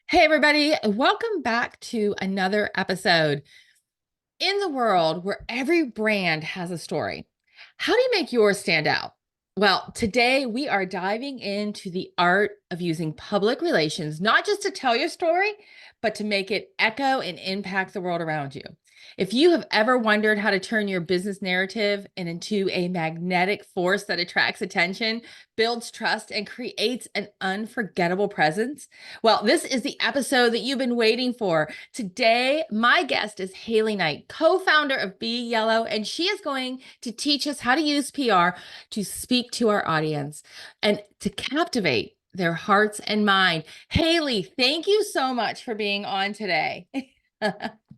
Hey, everybody, welcome back to another episode. In the world where every brand has a story, how do you make yours stand out? Well, today we are diving into the art of using public relations, not just to tell your story, but to make it echo and impact the world around you. If you have ever wondered how to turn your business narrative into a magnetic force that attracts attention, builds trust, and creates an unforgettable presence, well, this is the episode that you've been waiting for. Today, my guest is Haley Knight, co-founder of Be Yellow, and she is going to teach us how to use PR to speak to our audience and to captivate their hearts and mind. Haley, thank you so much for being on today.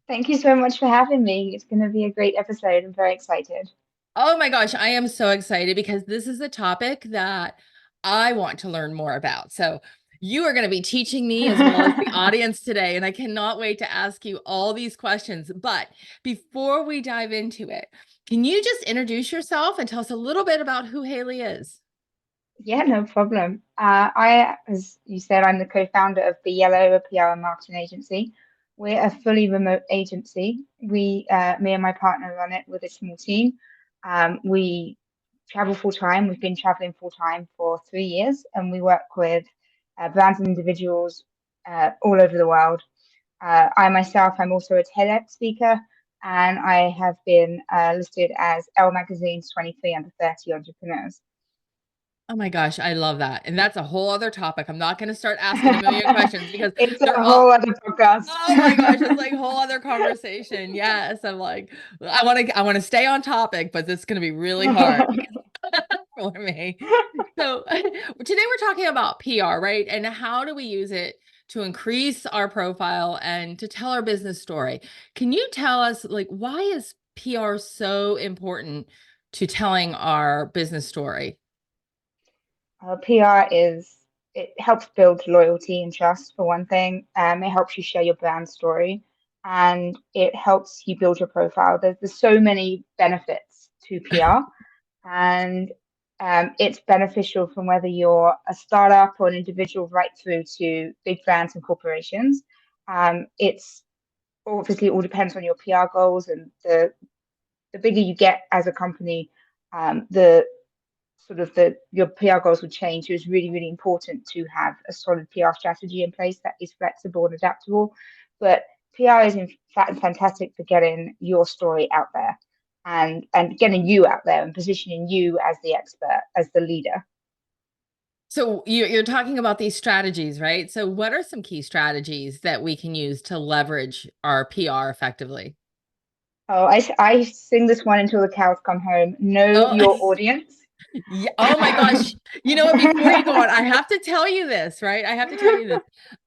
Thank you so much for having me. It's going to be a great episode. I'm very excited. Oh my gosh, I am so excited because this is a topic that I want to learn more about. So, you are going to be teaching me as well as the audience today, and I cannot wait to ask you all these questions. But before we dive into it, can you just introduce yourself and tell us a little bit about who Haley is? Yeah, no problem. As you said, I'm the co-founder of Be Yellow, a PR and marketing agency. We're a fully remote agency. Me and my partner run it with a small team. We travel full time. We've been traveling full time for 3 years, and we work with brands and individuals all over the world. I myself, I'm also a TEDx speaker, and I have been listed as Elle Magazine's 23 under 30 entrepreneurs. Oh my gosh, I love that. And that's a whole other topic. I'm not going to start asking a million questions because It's they're a all, whole other podcast. oh my gosh, it's like a whole other conversation. Yes, I'm like, I want to stay on topic, but this is going to be really hard for me. So today we're talking about PR, right? And how do we use it to increase our profile and to tell our business story? Can you tell us, like, why is PR so important to telling our business story? PR it helps build loyalty and trust for one thing. It helps you share your brand story, and it helps you build your profile. There's so many benefits to PR, and it's beneficial from whether you're a startup or an individual right through to big brands and corporations. It's obviously it all depends on your PR goals, and the bigger you get as a company, the sort of the your PR goals will change. So it's really, really important to have a solid PR strategy in place that is flexible and adaptable. But PR is in fact fantastic for getting your story out there and getting you out there and positioning you as the expert, as the leader. So you're talking about these strategies, right? So what are some key strategies that we can use to leverage our PR effectively? Oh, I sing this one until the cows come home. Know Oh, your audience. yeah. Oh my gosh. You know what? Before you go on, I have to tell you this, right? I have to tell you this.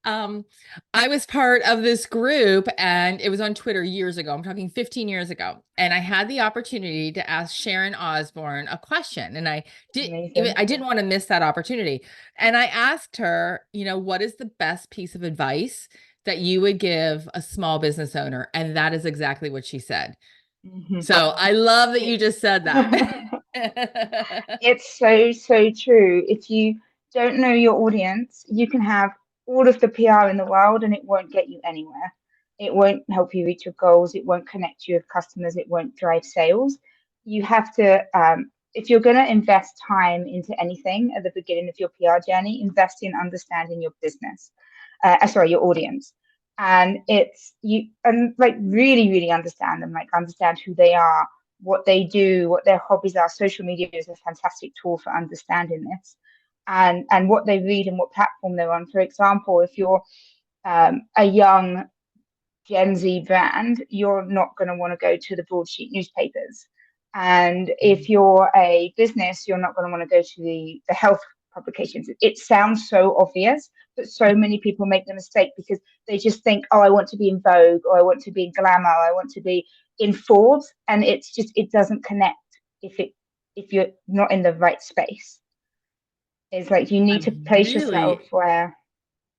Um, I was part of this group and it was on Twitter years ago. I'm talking 15 years ago. And I had the opportunity to ask Sharon Osbourne a question. And did Amazing. I didn't want to miss that opportunity. And I asked her, what is the best piece of advice that you would give a small business owner? And that is exactly what she said. Mhm. So I love that you It's just said that. it's so, so true. If you don't know your audience, you can have all of the PR in the world and it won't get you anywhere. It won't help you reach your goals. It won't connect you with customers. It won't drive sales. You have to, if you're going to invest time into anything at the beginning of your PR journey, invest in understanding your business, sorry, your audience. And it's you, and like really, really understand them, like understand who they are, what they do, what their hobbies are. Social media is a fantastic tool for understanding this, and what they read and what platform they're on. For example, if you're a young Gen Z brand, you're not going to want to go to the broadsheet newspapers. And if you're a business, you're not going to want to go to the health publications. It sounds so obvious, but so many people make the mistake because they just think, oh, I want to be in Vogue, or I want to be in Glamour, or I want to be in Forbes, and it's just it doesn't connect if you're not in the right space. It's like you need I to place yourself really, where.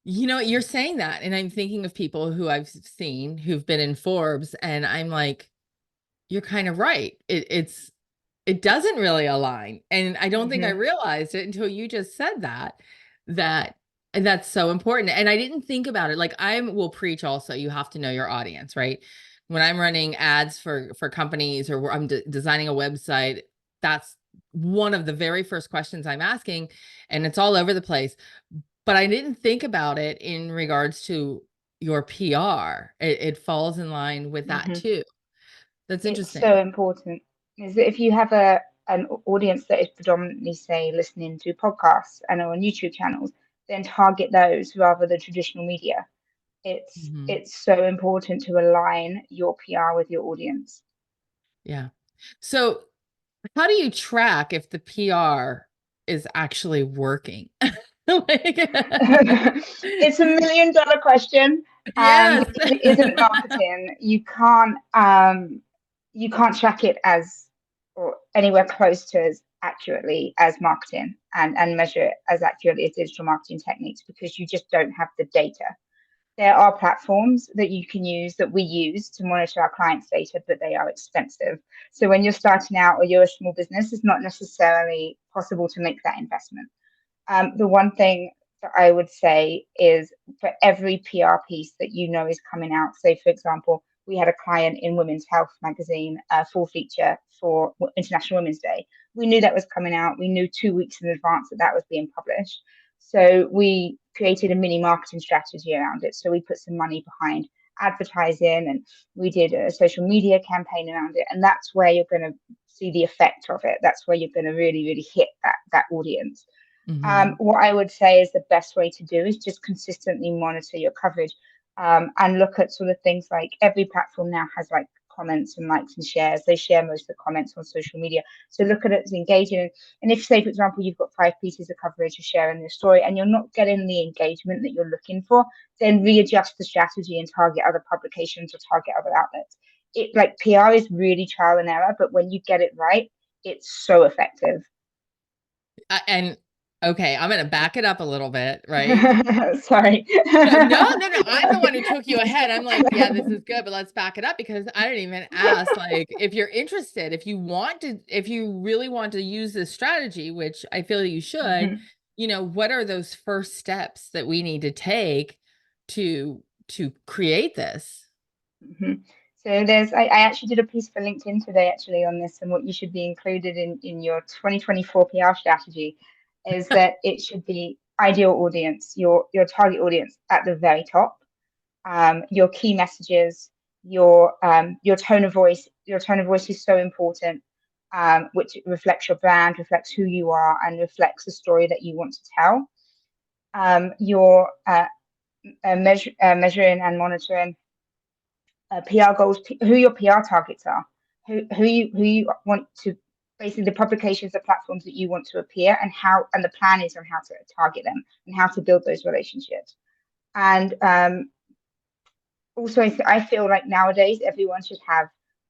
you're saying that, and I'm thinking of people who I've seen who've been in Forbes, and I'm like, you're kind of right. It doesn't really align. And I don't think I Mhm. realized it until you just said that And that's so important. And I didn't think about it. Like I will preach also, you have to know your audience, right? When I'm running ads for companies or I'm designing a website, that's one of the very first questions I'm asking, and it's all over the place. But I didn't think about it in regards to your PR. It falls in line with that Hmm. too. That's It's interesting. so important. Is that if you have a an audience that is predominantly, say, listening to podcasts and or on YouTube channels, then target those rather than traditional media. Mhm. It's so important to align your PR with your audience. Yeah. So how do you track if the PR is actually working? Like, It's $1 million question, and yes. if it isn't marketing, you can't track it as or anywhere close to as accurately as marketing and measure it as accurately as digital marketing techniques because you just don't have the data. There are platforms that you can use that we use to monitor our clients' data, but they are expensive. So when you're starting out or you're a small business, it's not necessarily possible to make that investment. The one thing that I would say is for every PR piece that you know is coming out, say, for example, we had a client in Women's Health magazine, a full feature for International Women's Day. We knew that was coming out. We knew 2 weeks in advance that that was being published. So we created a mini marketing strategy around it. So we put some money behind advertising and we did a social media campaign around it. And that's where you're going to see the effect of it. That's where you're going to really, really hit that audience. Mhm. What I would say is the best way to do is just consistently monitor your coverage, and look at sort of things like every platform now has like comments and likes and shares. They share most of the comments on social media. So look at it as engaging. And if, say, for example, you've got 5 pieces of coverage to share in your story and you're not getting the engagement that you're looking for, then readjust the strategy and target other publications or target other outlets. It like PR is really trial and error, but when you get it right, it's so effective. And okay, I'm going to back it up a little bit, right? Sorry. No, no, no, no. I'm the one who took you ahead. I'm like, yeah, this is good, but let's back it up because I didn't even ask, like, if you're interested, if you want to, if you really want to use this strategy, which I feel you should, Mhm, what are those first steps that we need to take to create this? mhm. So I actually did a piece for LinkedIn today actually on this and what you should be included in your 2024 PR strategy is that it should be ideal audience, your target audience at the very top, your key messages, your tone of voice. Your tone of voice is so important, which reflects your brand, reflects who you are, and reflects the story that you want to tell. Your measuring and monitoring PR goals, who your PR targets are, who you want to basically the publications, the platforms that you want to appear, and the plan is on how to target them and how to build those relationships. And also, I feel like nowadays everyone should have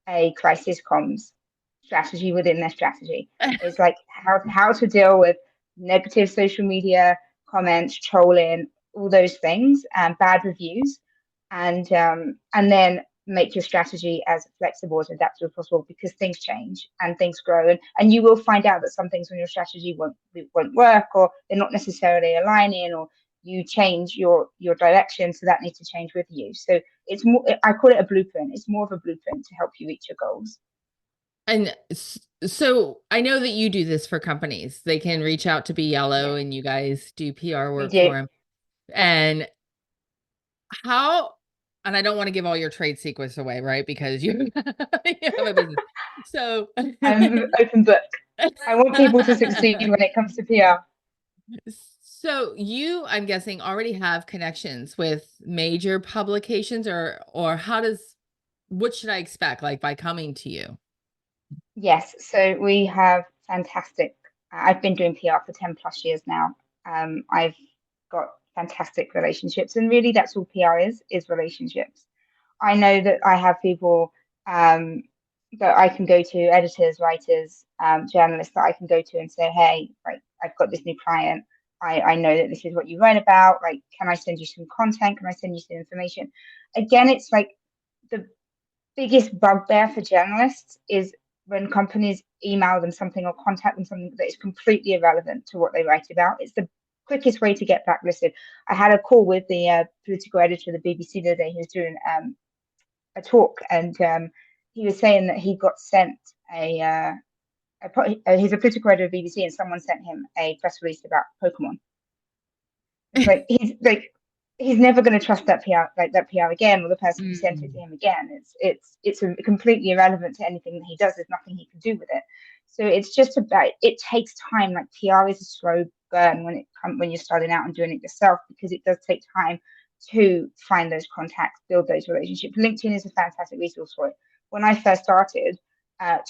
a crisis comms strategy within their strategy. It's like how to deal with negative social media comments, trolling, all those things, and bad reviews, and then make your strategy as flexible as adaptable as possible because things change and things grow, and you will find out that some things on your strategy won't work or they're not necessarily aligning or you change your direction, so that needs to change with you. So it's more, I call it a blueprint. It's more of a blueprint to help you reach your goals. And so I know that you do this for companies. They can reach out to Be Yellow Yes, and you guys do PR we work do. for them. And how, and I don't want to give all your trade secrets away, right? Because you, you have a business. So, I'm open book. I want people to succeed when it comes to PR. so you, I'm guessing, already have connections with major publications or how does, what should I expect like by coming to you? Yes, so we have fantastic. I've been doing PR for 10 plus years now. I've got fantastic relationships, and really that's all PR is relationships. I know that I have people um, that I can go to, editors, writers, journalists that I can go to and say, hey, like I've got this new client. I know that this is what you write about. Like, can I send you some content? Can I send you some information? Again, it's like the biggest bugbear for journalists is when companies email them something or contact them something that is completely irrelevant to what they write about. It's the quickest way to get blacklisted. I had a call with the political editor of the BBC the other day. He was doing a talk, and he was saying that he got sent he's a political editor of BBC, and someone sent him a press release about Pokemon. It's like he's never going to trust that PR that PR again, or the person who sent it to Mm. him again. It's completely irrelevant to anything that he does. There's nothing he can do with it. So it's just about, it takes time. Like PR is a slow burn when you're starting out and doing it yourself, because it does take time to find those contacts, build those relationships. LinkedIn is a fantastic resource for it. When I first started,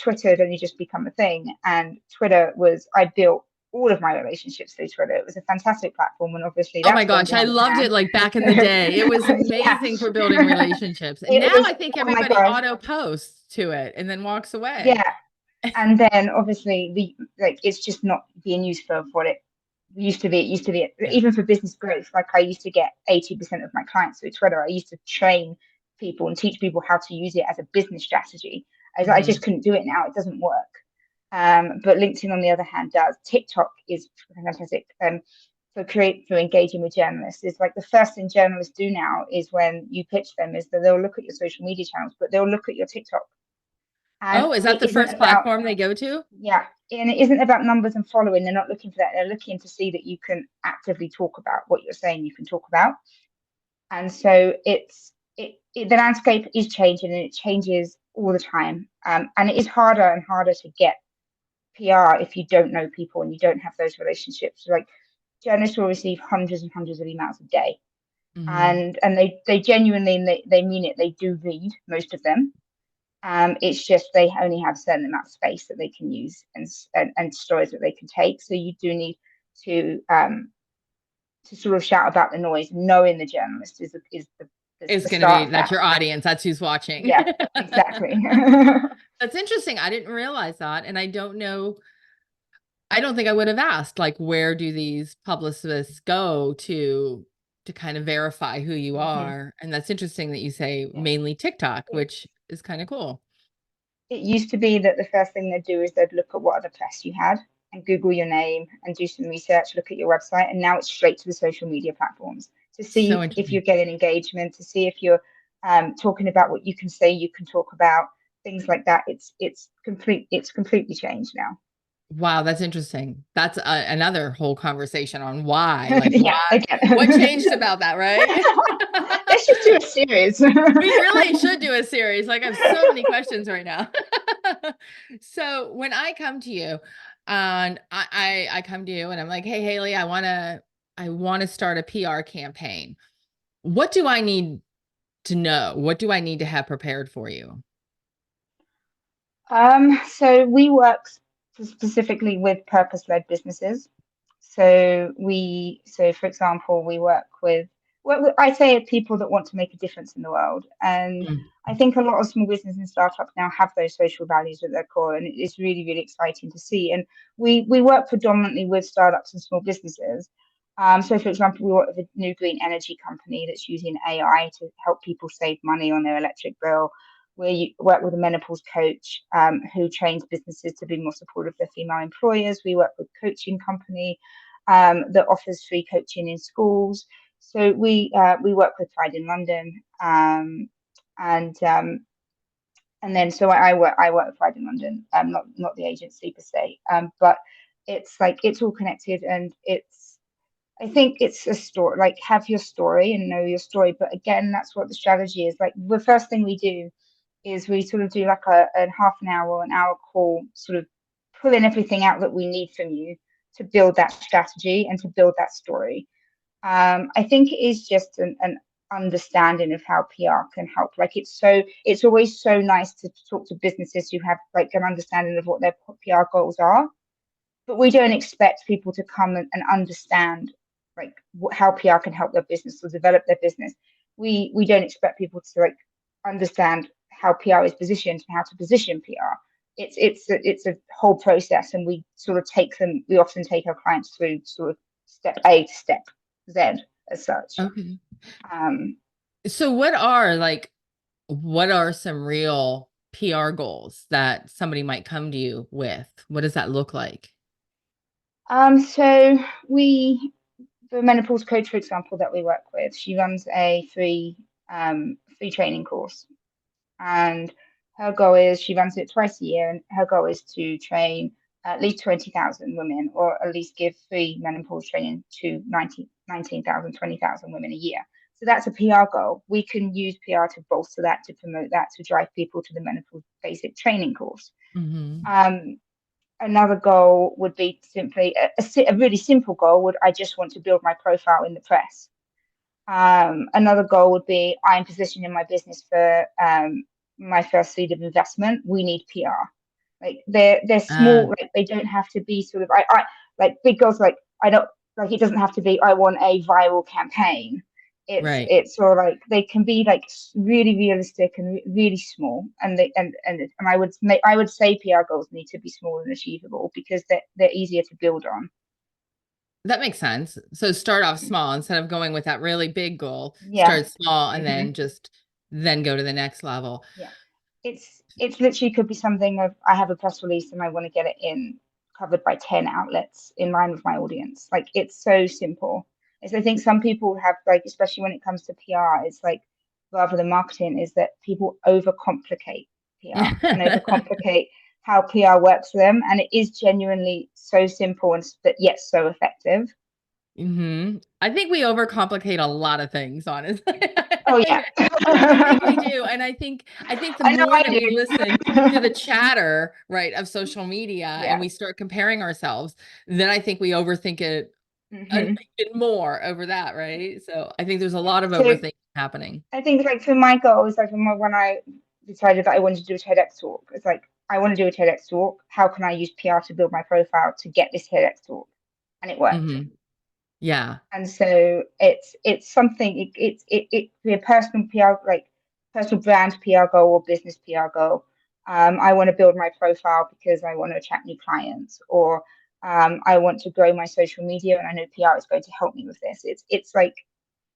Twitter had only just become a thing, and I built all of my relationships through Twitter. It was a fantastic platform, and obviously Oh my that's gone gosh, I down the loved pan. it like back in the day. It was Yeah, amazing for building relationships. And it now was. I think Oh my everybody gosh, auto posts to it and then walks away. yeah. And then obviously it's just not being used for what it used to be. It used to be Yeah. even for business growth. Like I used to get 80% of my clients through Twitter. I used to train people and teach people how to use it as a business strategy. I just Hmm. couldn't do it now. It doesn't work. But LinkedIn, on the other hand, does. TikTok is fantastic. For engaging with journalists, is like the first thing journalists do now is when you pitch them is that they'll look at your social media channels, but they'll look at your TikTok, and Oh, is that it the isn't first about, platform they go to? yeah, and it isn't about numbers and following. They're not looking for that. They're looking to see that you can actively talk about what you're saying you can talk about. And so the landscape is changing, and it changes all the time. And it is harder and harder to get PR if you don't know people and you don't have those relationships. Like journalists will receive hundreds and hundreds of emails a day, Hmm. and they genuinely, and they mean it. They do read most of them. It's just they only have a certain amount of space that they can use, and stories that they can take. So you do need to sort of shout about the noise, knowing the journalist is It's the going to start be of that's that. your audience. That's who's watching. Yeah, exactly. That's interesting. I didn't realize that. And I don't know. I don't think I would have asked, like, where do these publicists go to kind of verify who you Hmm. are? And that's interesting that you say Yeah. mainly TikTok, It, which is kind of cool. it used to be that the first thing they'd do is they'd look at what other press you had and Google your name and do some research, look at your website, and now it's straight to the social media platforms to see So if you're interesting. getting engagement, to see if you're talking about what you can say you can talk about, things like that. It's completely changed now. Wow, that's interesting. That's another whole conversation on why, like Yeah, why, what again. changed about that, right? Let's just do a series. We really should do a series. Like I have so many questions right now. So when I come to you and I come to you and I'm like, hey Haley, I want to start a PR campaign. What do I need to know? What do I need to have prepared for you? So we work specifically with purpose-led businesses. So for example, we work with, well, I say people that want to make a difference in the world. And Mm. I think a lot of small businesses and startups now have those social values at their core, and it's really, really exciting to see. And we work predominantly with startups and small businesses. So for example, we work with a new green energy company that's using AI to help people save money on their electric bill. We work with a menopause coach who trains businesses to be more supportive of their female employers. We work with a coaching company that offers free coaching in schools. So we work with Pride in London, and then so I work with Pride in London, not the agency per se, but it's like it's all connected, and I think it's a story. Like have your story and know your story, but again, that's what the strategy is. Like the first thing we do is we sort of do like a half an hour or an hour call, sort of pulling everything out that we need from you to build that strategy and to build that story. I think it is just an understanding of how PR can help. Like it's always so nice to talk to businesses who have like an understanding of what their PR goals are, but we don't expect people to come and understand like how PR can help their business or develop their business. We don't expect people to like understand how PR is positioned and how to position PR. It's a whole process, and we often take our clients through sort of step A to step Z as such. Okay. Um, So what are some real PR goals that somebody might come to you with? What does that look like? so we the menopause coach, for example, that we work with, she runs a free training course, and her goal is she runs it twice a year, and her goal is to train at least 20,000 women, or at least give free menopause training to 19,000, 20,000 women a year. So that's a PR goal. We can use PR to bolster that, to promote that, to drive people to the menopause basic training course. Hmm. Um, Another goal would be simply a really simple goal would I just want to build my profile in the press. Another goal would be I'm positioning my business for my first seed of investment. We need PR. Like they're small. Ah, Like they don't have to be sort of I like big goals. Like I don't like it doesn't have to be I want a viral campaign. right. It's sort of like they can be like really realistic and really small. And they and I would say PR goals need to be small and achievable because they're easier to build on. That makes sense. So start off small instead of going with that really big goal. Yeah. Start small and Hmm. then just then go to the next level. Yeah. It's literally could be something of I have a press release and I want to get it in covered by 10 outlets in line with my audience. Like it's so simple. As I think some people have like, especially when it comes to PR, it's like rather than marketing, is that people overcomplicate PR and overcomplicate how PR works for them. And it is genuinely so simple and but yet so effective. I think we overcomplicate a lot of things, honestly. Oh yeah. I think we do. And I think the I know more I that we listen to do. the chatter, right, of social media and Yeah. we start comparing ourselves, then I think we overthink it Hmm. even more over that, right? So I think there's a lot of So overthinking happening. I think like for my goals, like when I decided that I wanted to do a TEDx talk, it's like I want to do a TEDx talk. How can I use PR to build my profile to get this TEDx talk? And it worked. Hmm. Yeah. And so it's something it be a personal PR like personal brand PR goal or business PR goal. I want to build my profile because I want to attract new clients, or I want to grow my social media, and I know PR is going to help me with this. It's like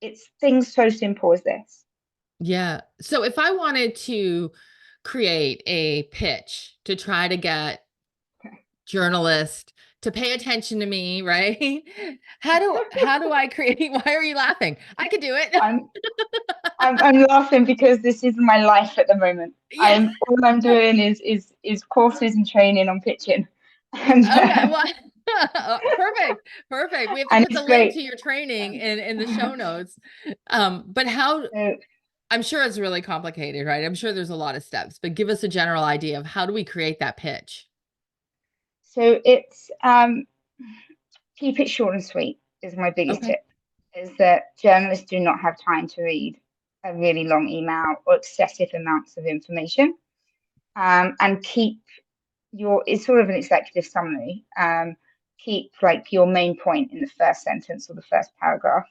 it's things so simple as this. Yeah. So if I wanted to create a pitch to try to get journalists to pay attention to me, right? How do I create why are you laughing? I could do it. I'm I'm laughing because this is my life at the moment. Yeah. All I'm doing is courses and training on pitching, and Okay. Well, perfect. Perfect. We have to and put the it's link to great. your training in the show notes. But how So I'm sure it's really complicated, right? I'm sure there's a lot of steps, but give us a general idea of how do we create that pitch? so it's keep it short and sweet is my biggest Okay. tip. Is that journalists do not have time to read a really long email or excessive amounts of information, and keep your it's sort of an executive summary. Keep like your main point in the first sentence or the first paragraph,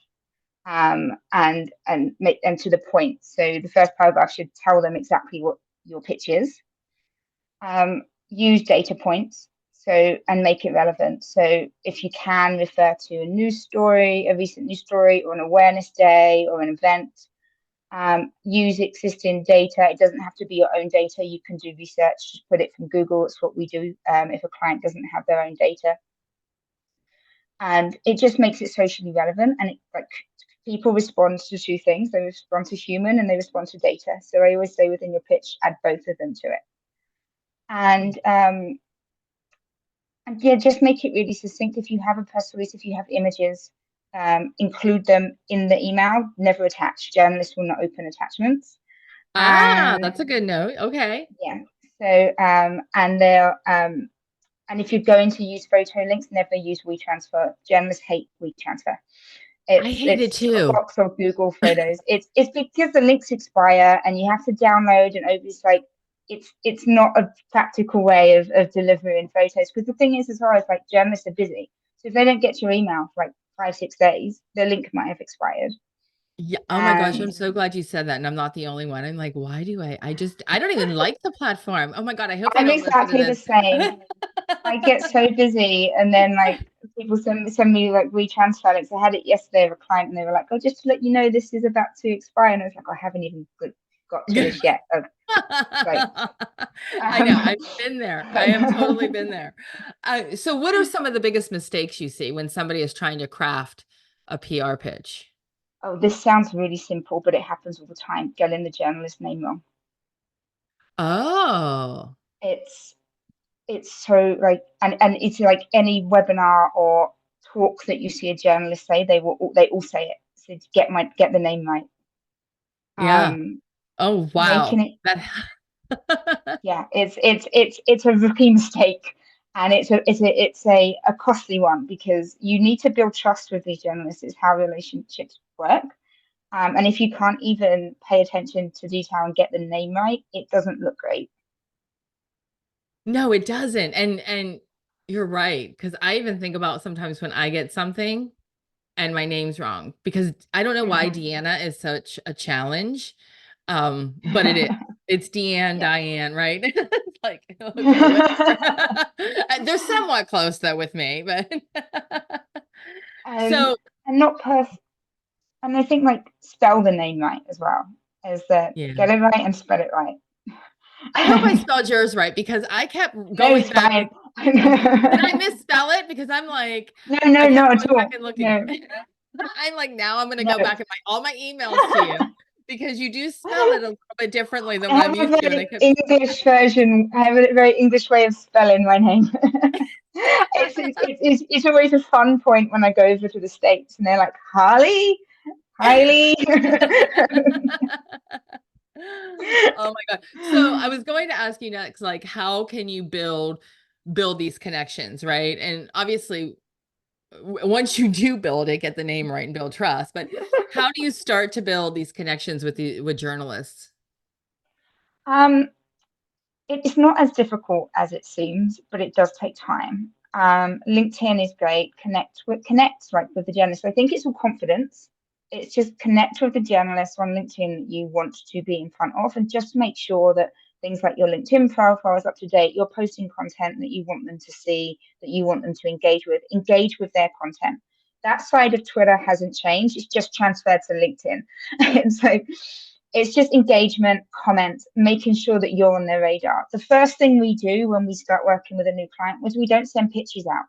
and make and to the point. So the first paragraph should tell them exactly what your pitch is. Use data points and make it relevant. So if you can refer to a news story, a recent news story, or an awareness day, or an event, use existing data. It doesn't have to be your own data. You can do research, just put it from Google. It's what we do if a client doesn't have their own data, and it just makes it socially relevant. And it like people respond to two things: they respond to human and they respond to data. So I always say within your pitch, add both of them to it, and yeah, just make it really succinct. If you have a press release, if you have images, include them in the email. Never attach. Journalists will not open attachments. Ah, And that's a good note. Okay. yeah, so and they're and if you're going to use photo links, never use WeTransfer. Journalists hate WeTransfer. I hate it It's too. Dropbox or Google Photos. It's because the links expire and you have to download and open. It's like it's not a practical way of delivering photos. Because the thing is, as well as like journalists are busy, so if they don't get your email for like 5 6 days, the link might have expired. Yeah. Oh my gosh, And I'm so glad you said that. And I'm not the only one. I'm like, why do I don't even like the platform. Oh my God, I hope they I'm don't listen to exactly the this. same. I get so busy, and then like people send me like WeTransfer links. I had it yesterday with a client, and they were like, "Oh, just to let you know, this is about to expire." And I was like, "I haven't even got to this yet." Like, I know. um, I've been there. I have totally been there. So what are some of the biggest mistakes you see when somebody is trying to craft a PR pitch? Oh, this sounds really simple, but it happens all the time. Getting the journalist name wrong. Oh, It's it's so like, and it's like any webinar or talk that you see a journalist say, they all say it. So to get the name right. yeah. Um, Oh, making wow. it, That yeah, it's a rookie mistake, and it's a costly one because you need to build trust with these journalists. It's how relationships work. And if you can't even pay attention to detail and get the name right, it doesn't look great. No, it doesn't. And you're right. Because I even think about sometimes when I get something and my name's wrong, because I don't know why Mhm. Deanna is such a challenge. But it is. It's Deanne, Yeah. Diane, right? It's like, okay, whatever. They're somewhat close though with me, but and so and not perf and I think like spell the name right as well. Is that yeah. get it right and spell it I hope I right. spelled yours right because I kept No, going it's back. fine. Did I misspell it? Because I'm like, No, I no, kept not at going back all. and looking. No, I'm like, now I'm gonna no. go back and all my emails to you because you do spell it a little bit differently than I what I'm have a used to. And I very kept, English version. I have a very English way of spelling my name. It's always a fun point when I go over to the States and they're like, Harley, Harley. oh my God. So I was going to ask you next, like, how can you build these connections, right? And obviously, once you do build it, get the name right and build trust. But how do you start to build these connections with journalists? Um, it's not as difficult as it seems, but it does take time. LinkedIn is great. Connect like with the journalist. I think it's all confidence. It's just connect with the journalists on LinkedIn that you want to be in front of, and just make sure that things like your LinkedIn profile is up to date. You're posting content that you want them to see, that you want them to engage with. Engage with their content. That side of Twitter hasn't changed. It's just transferred to LinkedIn, and so it's just engagement, comments, making sure that you're on their radar. The first thing we do when we start working with a new client was we don't send pitches out.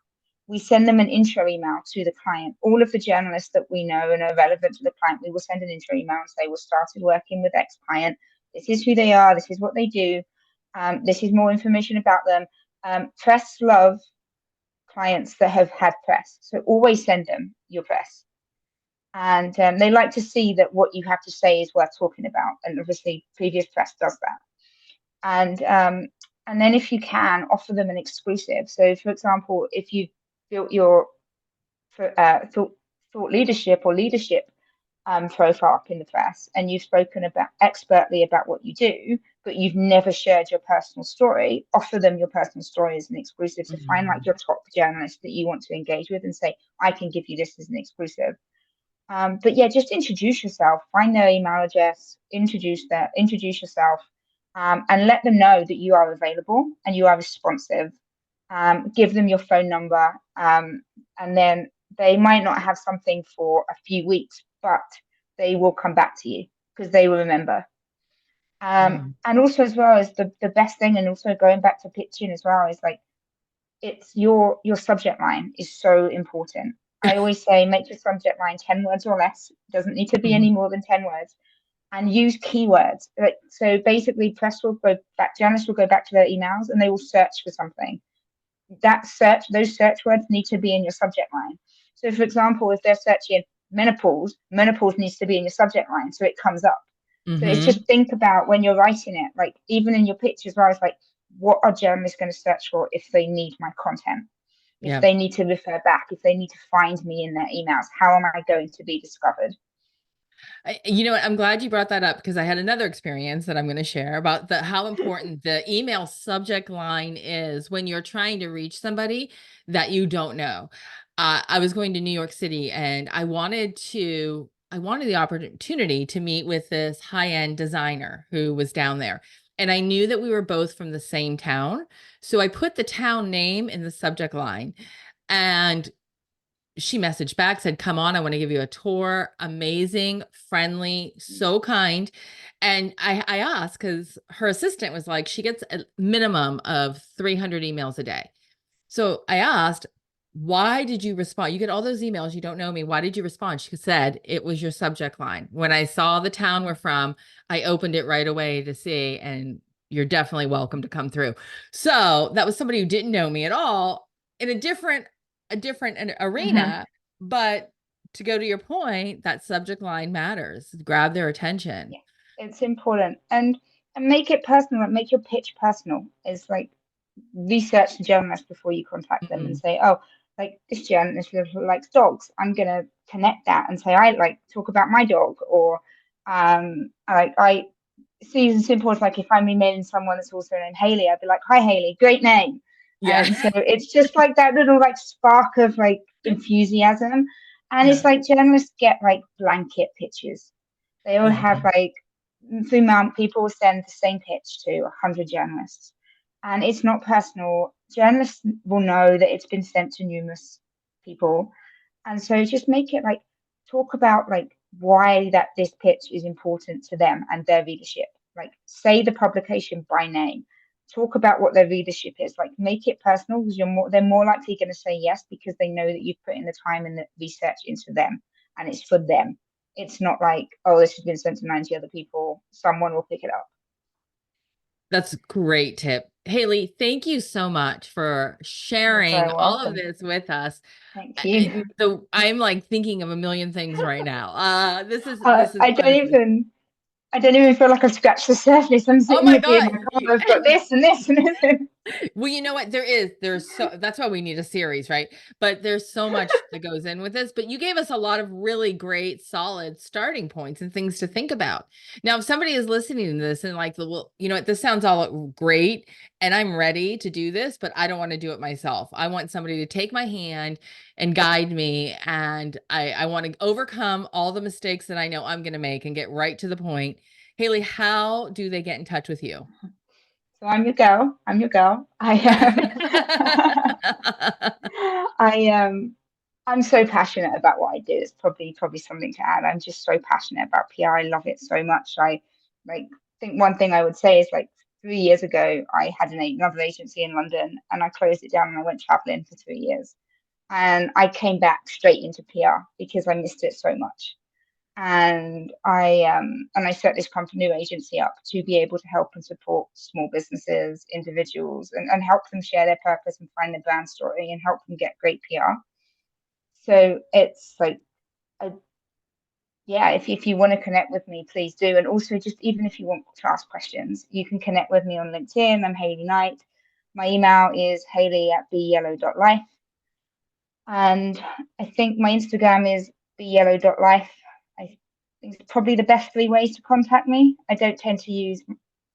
We send them an intro email to the client. All of the journalists that we know and are relevant to the client, we will send an intro email and say, we'll started working with X client. This is who they are. This is what they do. This is more information about them. Press love clients that have had press. So always send them your press, and they like to see that what you have to say is worth talking about. And obviously, previous press does that. And then if you can offer them an exclusive. So, for example, if you built your thought leadership or leadership profile up in the press, and you've spoken about expertly about what you do, but you've never shared your personal story, offer them your personal story as an exclusive. So find like Mhm. your top journalist that you want to engage with and say, I can give you this as an exclusive. But yeah, just introduce yourself, find their email address, introduce yourself, and let them know that you are available and you are responsive. Give them your phone number, and then they might not have something for a few weeks, but they will come back to you because they will remember. Wow. And also as well as the best thing, and also going back to pitching as well, is like it's your subject line is so important. I always say make your subject line 10 words or less. It doesn't need to be any Mhm. more than 10 words. And use keywords. Like, so basically press will go back, journalists will go back to their emails and they will search for something. Those search words need to be in your subject line. So for example, if they're searching menopause needs to be in your subject line so it comes up. So it's Mhm. just think about when you're writing it, like even in your pitch as well, it's like, what are journalists going to search for if they need my content? If Yeah. they need to refer back, if they need to find me in their emails, how am I going to be discovered? You know what? I'm glad you brought that up because I had another experience that I'm going to share about the how important the email subject line is when you're trying to reach somebody that you don't know. I was going to New York City and I wanted the opportunity to meet with this high-end designer who was down there. And I knew that we were both from the same town. So I put the town name in the subject line. And she messaged back, said, come on, I want to give you a tour. Amazing, friendly, so kind. And I asked because her assistant was like, she gets a minimum of 300 emails a day. So I asked, why did you respond? You get all those emails, you don't know me. Why did you respond? She said, it was your subject line. When I saw the town we're from, I opened it right away to see, and you're definitely welcome to come through. So that was somebody who didn't know me at all in a different Hmm. arena. But to go to your point, that subject line matters. Grab their attention. Yeah, it's important, and make it personal. Like, make your pitch personal. It's like research the journalist before you contact them and Mhm. say, oh, like this journalist likes dogs. I'm gonna connect that and say I like talk about my dog, or I see as simple as like if I'm emailing someone that's also named Haley, I'd be like, hi Haley, great name. Yeah. And so it's just like that little like spark of like enthusiasm. And it's Yeah. like journalists get like blanket pitches. They all Yeah. have like through Mount, people will send the same pitch to 100 journalists, and it's not personal. Journalists will know that it's been sent to numerous people, and so just make it like talk about like why that this pitch is important to them and their readership. Like say the publication by name. Talk about what their readership is. Like make it personal because they're more likely going to say yes because they know that you've put in the time and the research into them and it's for them. It's not like, oh, this has been sent to 90 other people. Someone will pick it up. That's a great tip. Haley, thank you so much for You're sharing very all of welcome. this with us. Thank you. I'm like thinking of a million things right now. This is I don't honestly. even I don't even feel like I've scratched the surface. I'm Oh sitting my here being God. like, oh, I've got this and this and this. Well, you know what? There's so that's why we need a series, right? But there's so much that goes in with this. But you gave us a lot of really great, solid starting points and things to think about. Now, if somebody is listening to this and like, well, you know what, this sounds all great, and I'm ready to do this, but I don't want to do it myself. I want somebody to take my hand and guide me, and I want to overcome all the mistakes that I know I'm going to make and get right to the point. Haley, how do they get in touch with you? So I'm your girl. I'm your girl. I I'm so passionate about what I do. It's probably something to add. I'm just so passionate about PR. I love it so much. I like think one thing I would say is like 3 years ago I had another agency in London and I closed it down and I went traveling for 3 years. And I came back straight into PR because I missed it so much. And I set this company new agency up to be able to help and support small businesses, individuals, and help them share their purpose and find their brand story and help them get great PR. So it's like, a, yeah, if you want to connect with me, please do. And also, just even if you want to ask questions, you can connect with me on LinkedIn. I'm Haley Knight. My email is haley@beyellow.life. And I think my Instagram is beyellow.life. I think it's probably the best three ways to contact me. I don't tend to use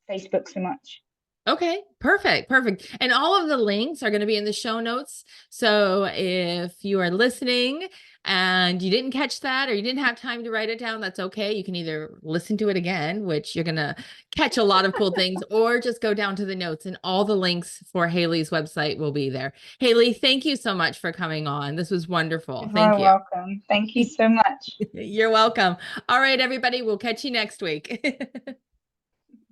Facebook so much. Okay, perfect, perfect. And all of the links are going to be in the show notes. So if you are listening and you didn't catch that or you didn't have time to write it down, that's okay. You can either listen to it again, which you're going to catch a lot of cool things, or just go down to the notes and all the links for Haley's website will be there. Haley, thank you so much for coming on. This was wonderful. You're Thank very you. welcome. Thank you so much. You're welcome. All right, everybody, we'll catch you next week.